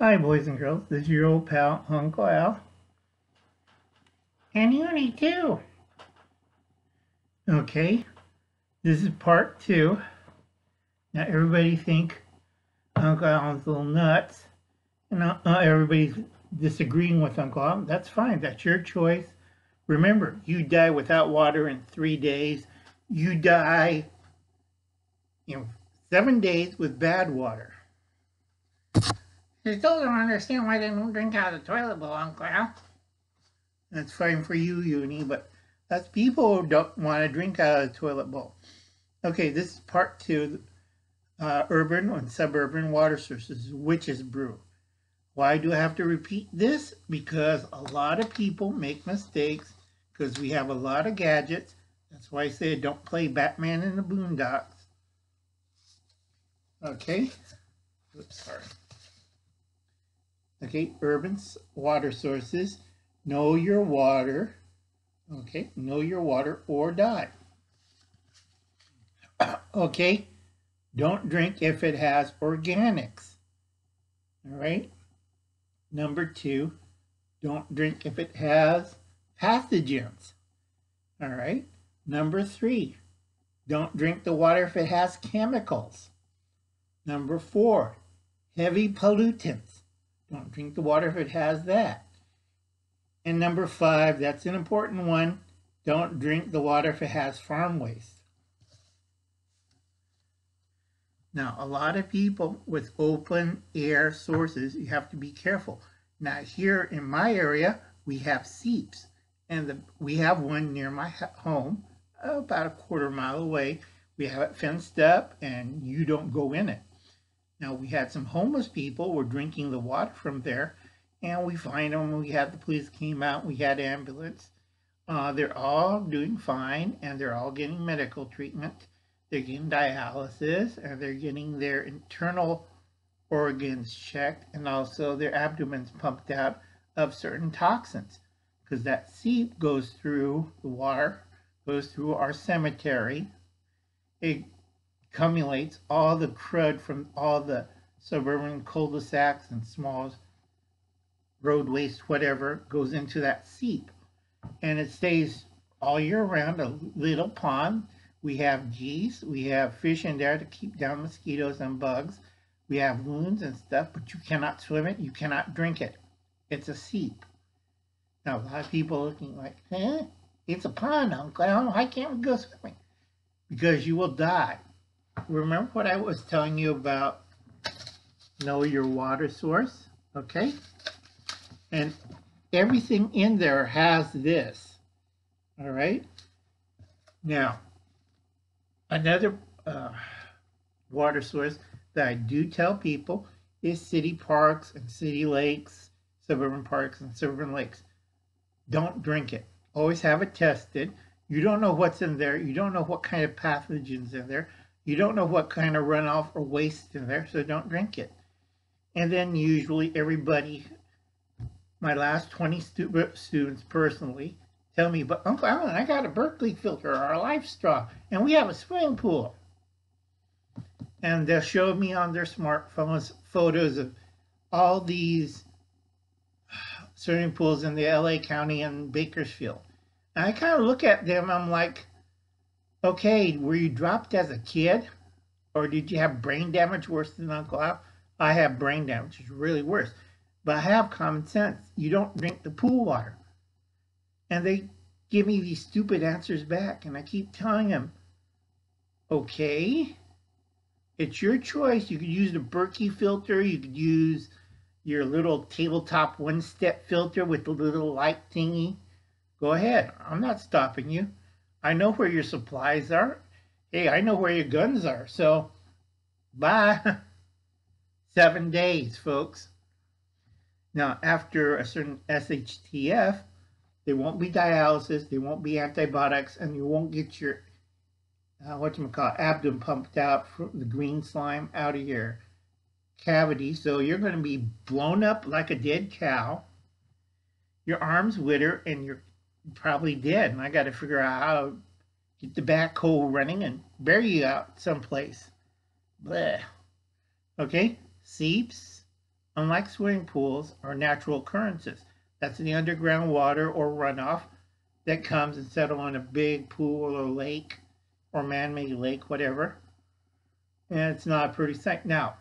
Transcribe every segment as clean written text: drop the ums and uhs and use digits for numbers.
Hi, boys and girls. This is your old pal, Uncle Al. And Uni, too. Okay, this is part two. Now, everybody think Uncle Al's a little nuts. And everybody's disagreeing with Uncle Al. That's fine. That's your choice. Remember, you die without water in 3 days. You die in 7 days with bad water. I still don't understand why they don't drink out of the toilet bowl, Uncle Al. That's fine for you, Uni, but that's people who don't want to drink out of the toilet bowl. Okay, this is part two, urban and suburban water sources, witch's brew. Why do I have to repeat this? Because a lot of people make mistakes because we have a lot of gadgets. That's why I say don't play Batman in the Boondocks. Okay, oops, sorry. Okay, urban water sources. Know your water. Okay, know your water or die. Okay, don't drink if it has organics. All right. Number two, don't drink if it has pathogens. All right. Number three, don't drink the water if it has chemicals. Number four, heavy pollutants. Don't drink the water if it has that. And number five, that's an important one, don't drink the water if it has farm waste. Now, a lot of people with open air sources, you have to be careful. Now, here in my area, we have seeps, and we have one near my home, about a quarter-mile away. We have it fenced up, and you don't go in it. Now, we had some homeless people were drinking the water from there, and we find them. We had the police came out. We had ambulance. They're all doing fine, and they're all getting medical treatment. They're getting dialysis, and they're getting their internal organs checked, and also their abdomens pumped out of certain toxins, because that seep goes through the water, goes through our cemetery. It accumulates all the crud from all the suburban cul-de-sacs and small road waste, whatever, goes into that seep. And it stays all year round, a little pond. We have geese, we have fish in there to keep down mosquitoes and bugs. We have loons and stuff, but you cannot swim it, you cannot drink it. It's a seep. Now, a lot of people looking like, it's a pond, Uncle. Why can't we go swimming? Because you will die. Remember what I was telling you about know your water source, okay? And everything in there has this, all right? Now, another water source that I do tell people is city parks and city lakes, suburban parks and suburban lakes. Don't drink it. Always have it tested. You don't know what's in there. You don't know what kind of pathogens in there. You don't know what kind of runoff or waste in there, so don't drink it. And then usually everybody, my last 20 students personally, tell me, but Uncle Alan, I got a Berkeley filter or a Life Straw, and we have a swimming pool. And they'll show me on their smartphones photos of all these swimming pools in the LA County and Bakersfield. And I kind of look at them, I'm like, okay, were you dropped as a kid? Or did you have brain damage worse than Uncle Al? I have brain damage, it's really worse. But I have common sense. You don't drink the pool water. And they give me these stupid answers back, and I keep telling them, okay, it's your choice. You could use the Berkey filter. You could use your little tabletop one-step filter with the little light thingy. Go ahead. I'm not stopping you. I know where your supplies are. Hey, I know where your guns are. So, bye. 7 days, folks. Now, after a certain SHTF, there won't be dialysis, there won't be antibiotics, and you won't get your, abdomen pumped out from the green slime out of your cavity. So you're going to be blown up like a dead cow. Your arms wither, and you're probably dead. And I got to figure out how to get the backhoe running and bury you out someplace. Bleh. Okay, seeps, unlike swimming pools, are natural occurrences. That's the underground water or runoff that comes and settles on a big pool or lake or man-made lake, whatever. And it's not a pretty sight. Now,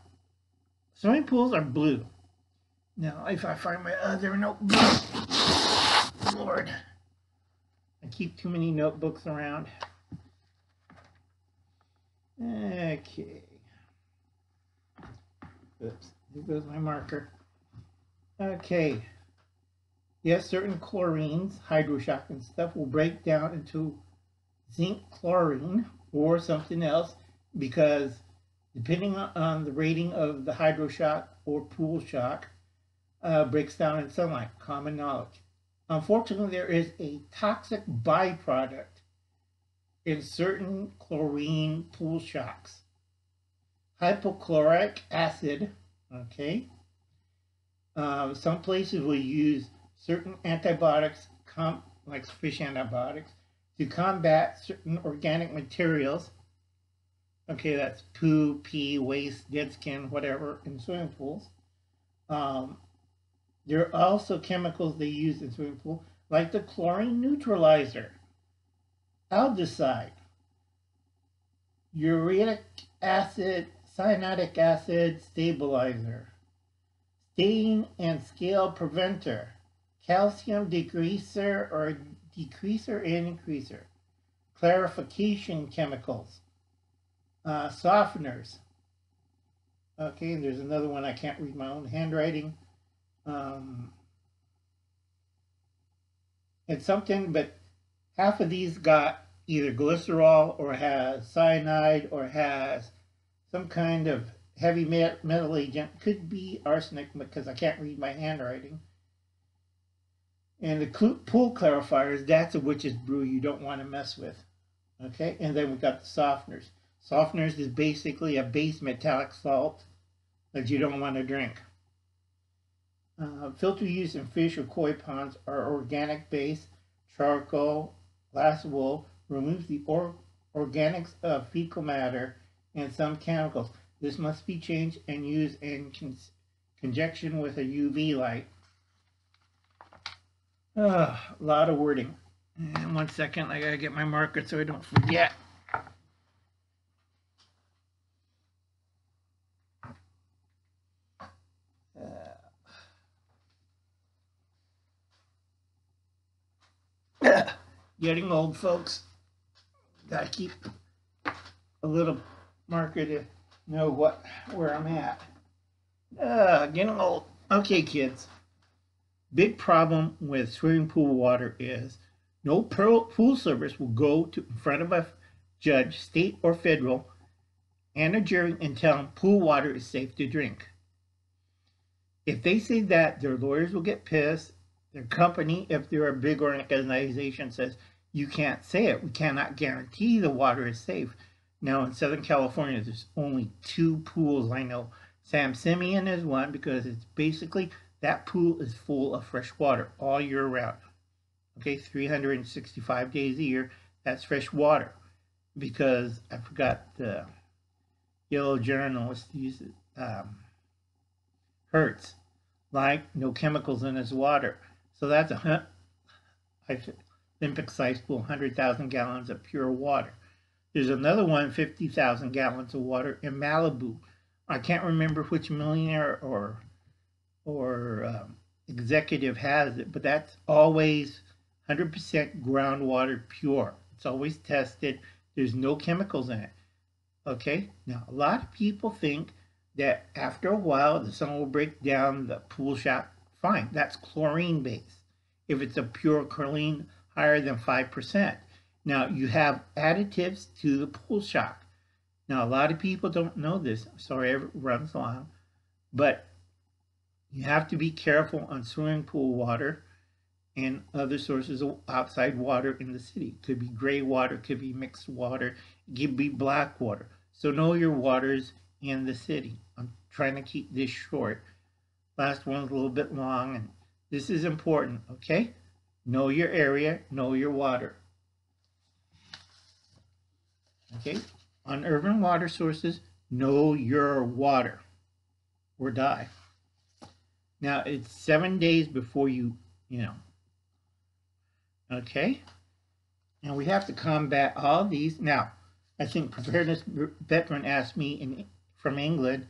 swimming pools are blue. Now, if I find my other notebook, Lord, I keep too many notebooks around. Okay. Oops, here goes my marker. Okay. Yes, certain chlorines, hydroshock and stuff, will break down into zinc chlorine or something else because depending on the rating of the hydroshock or pool shock, breaks down in sunlight, common knowledge. Unfortunately, there is a toxic byproduct in certain chlorine pool shocks. Hypochlorite acid, okay? Some places will use certain antibiotics, like fish antibiotics, to combat certain organic materials. Okay, that's poo, pee, waste, dead skin, whatever, in swimming pools. There are also chemicals they use in swimming pool, like the chlorine neutralizer, aldehyde, uric acid, cyanidic acid stabilizer, stain and scale preventer, calcium degreaser or decreaser and increaser, clarification chemicals, softeners. Okay, and there's another one I can't read my own handwriting. It's something, but half of these got either glycerol or has cyanide or has some kind of heavy metal agent. Could be arsenic because I can't read my handwriting. And the pool clarifiers, that's a witch's brew you don't want to mess with. Okay, and then we've got the softeners. Softeners is basically a base metallic salt that you don't want to drink. Filter used in fish or koi ponds are organic base, charcoal, glass wool, removes the organics of fecal matter and some chemicals. This must be changed and used in conjunction with a UV light. A lot of wording. And 1 second, I gotta get my marker so I don't forget. Getting old, folks. Gotta keep a little marker to know where I'm at. Getting old. Okay, kids. Big problem with swimming pool water is no pool service will go in front of a judge, state or federal, and a jury and tell them pool water is safe to drink. If they say that, their lawyers will get pissed. Their company, if they're a big organization, says, you can't say it. We cannot guarantee the water is safe. Now, in Southern California, there's only 2 pools I know. San Simeon is one because it's basically that pool is full of fresh water all year round. Okay, 365 days a year, that's fresh water. Because I forgot the yellow journalist uses Hertz, like no chemicals in his water. So that's a Olympic sized pool, 100,000 gallons of pure water. There's another one, 50,000 gallons of water in Malibu. I can't remember which millionaire or executive has it, but that's always 100% groundwater pure. It's always tested. There's no chemicals in it. Okay? Now, a lot of people think that after a while the sun will break down the pool shock. Fine, that's chlorine based. If it's a pure chlorine higher than 5%. Now, you have additives to the pool shock. Now, a lot of people don't know this. Sorry, it runs long. But you have to be careful on swimming pool water and other sources of outside water in the city. It could be gray water, it could be mixed water, it could be black water. So know your waters in the city. I'm trying to keep this short. Last one's a little bit long, and this is important, okay? Know your area, know your water. Okay? On urban water sources, know your water or die. Now it's 7 days before you know. Okay, and we have to combat all these. Now, I think preparedness veteran asked me from England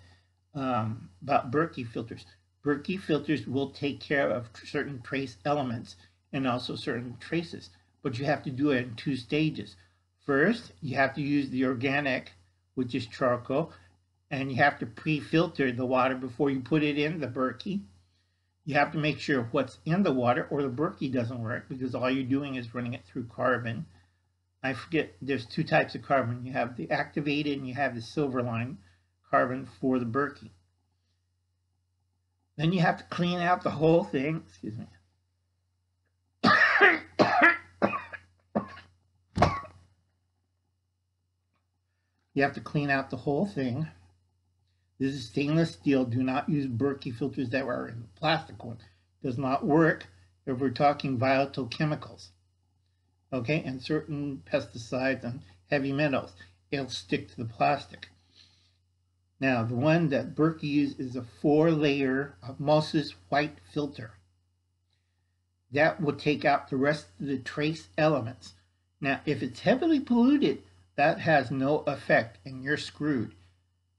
about Berkey filters. Berkey filters will take care of certain trace elements and also certain traces, but you have to do it in 2 stages. First, you have to use the organic, which is charcoal, and you have to pre-filter the water before you put it in the Berkey. You have to make sure what's in the water or the Berkey doesn't work, because all you're doing is running it through carbon. I forget, there's 2 types of carbon. You have the activated and you have the silver line carbon for the Berkey. Then you have to clean out the whole thing. Excuse me. You have to clean out the whole thing. This is stainless steel. Do not use Berkey filters that are in the plastic one. It does not work if we're talking volatile chemicals. Okay, and certain pesticides and heavy metals. It'll stick to the plastic. Now, the one that Berkey uses is a 4-layer osmosis white filter. That will take out the rest of the trace elements. Now, if it's heavily polluted, that has no effect and you're screwed.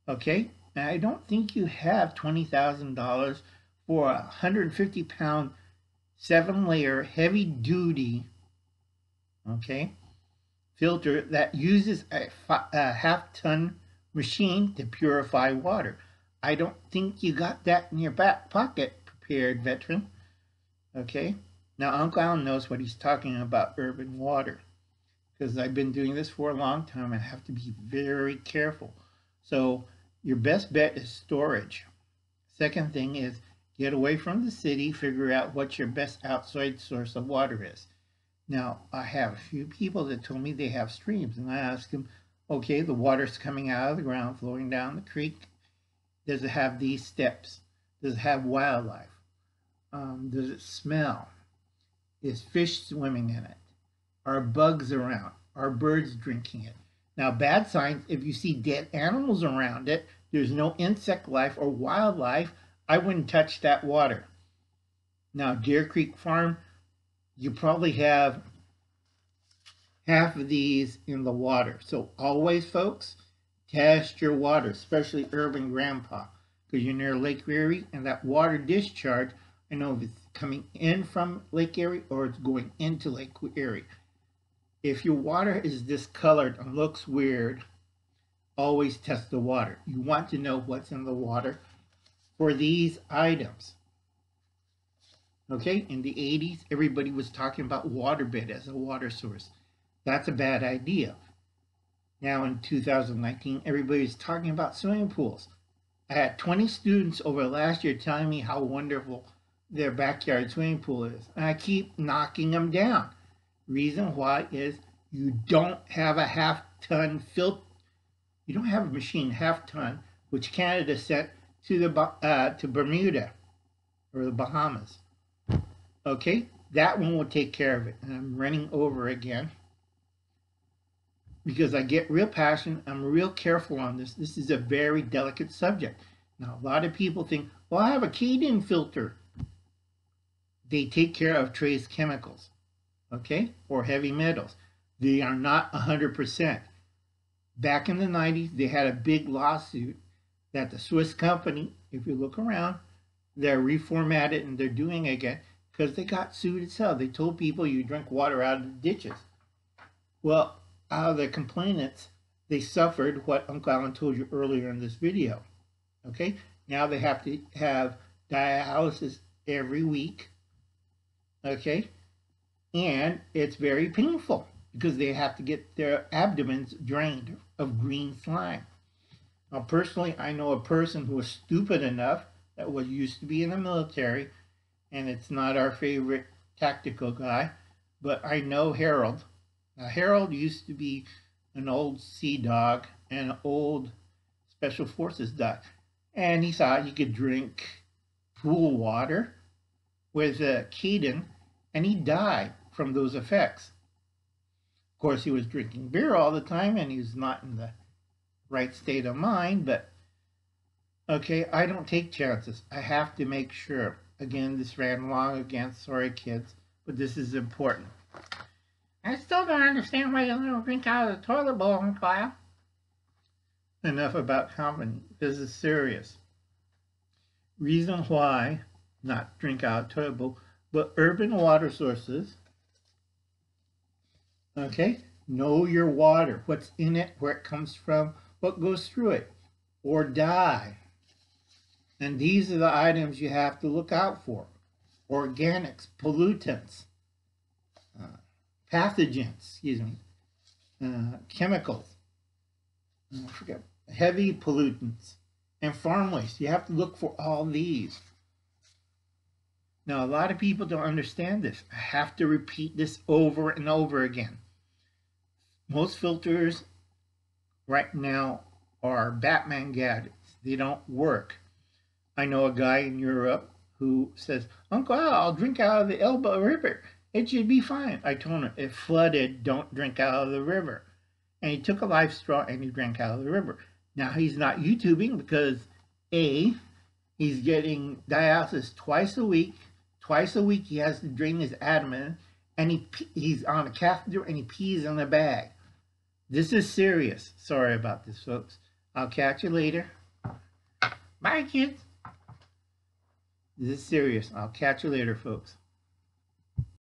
Okay? And I don't think you have $20,000 for a 150-pound 7-layer heavy duty, okay, filter that uses a half-ton machine to purify water. I don't think you got that in your back pocket, prepared veteran. Okay? Now, Uncle Alan knows what he's talking about, urban water, because I've been doing this for a long time and I have to be very careful. So your best bet is storage. Second thing is get away from the city, figure out what your best outside source of water is. Now, I have a few people that told me they have streams, and I asked them, okay, the water's coming out of the ground, flowing down the creek. Does it have these steps? Does it have wildlife? Does it smell? Is fish swimming in it? Are bugs around? Are birds drinking it? Now, bad signs, if you see dead animals around it, there's no insect life or wildlife, I wouldn't touch that water. Now, Deer Creek Farm, you probably have half of these in the water. So always, folks, test your water, especially urban grandpa, because you're near Lake Erie, and that water discharge, I know if it's coming in from Lake Erie or it's going into Lake Erie. If your water is discolored and looks weird, always test the water. You want to know what's in the water for these items. Okay, in the 80s, everybody was talking about waterbed as a water source. That's a bad idea. Now in 2019, everybody's talking about swimming pools. I had 20 students over last year telling me how wonderful their backyard swimming pool is, and I keep knocking them down. Reason why is you don't have a half-ton filter. You don't have a machine half-ton, which Canada sent to the to Bermuda or the Bahamas. Okay, that one will take care of it. And I'm running over again because I get real passionate. I'm real careful on this. This is a very delicate subject. Now, a lot of people think, well, I have a Kadeen filter. They take care of trace chemicals, okay, or heavy metals. They are not 100%. Back in the 90s, they had a big lawsuit that the Swiss company, if you look around, they're reformatted and they're doing it again because they got sued as hell. They told people you drink water out of the ditches. Well, out of the complainants, they suffered what Uncle Alan told you earlier in this video. Okay, now they have to have dialysis every week. Okay, and it's very painful because they have to get their abdomens drained of green slime. Now, personally, I know a person who was stupid enough that was used to be in the military, and it's not our favorite tactical guy, but I know Harold. Now, Harold used to be an old sea dog and an old Special Forces dog, and he thought he could drink pool water with Kadeen, and he died from those effects. Of course, he was drinking beer all the time, and he was not in the right state of mind, but Okay, I don't take chances. I have to make sure. Again, this ran long again. Sorry, kids, but this is important. I still don't understand why you don't drink out of the toilet bowl in class. Enough about company. This is serious. Reason why not drink out of toilet bowl, but urban water sources. Okay, know your water. What's in it, where it comes from, what goes through it, or die. And these are the items you have to look out for. Organics, pollutants, pathogens, chemicals, heavy pollutants, and farm waste. You have to look for all these. Now, a lot of people don't understand this. I have to repeat this over and over again. Most filters right now are Batman gadgets. They don't work. I know a guy in Europe who says, Uncle Al, I'll drink out of the Elbe River. It should be fine. I told him, it flooded, don't drink out of the river. And he took a life straw and he drank out of the river. Now he's not YouTubing because A, he's getting dialysis twice a week. Twice a week he has to drain his abdomen, and he's on a catheter and he pees in a bag. This is serious. Sorry about this, folks. I'll catch you later. Bye, kids. This is serious. I'll catch you later, folks.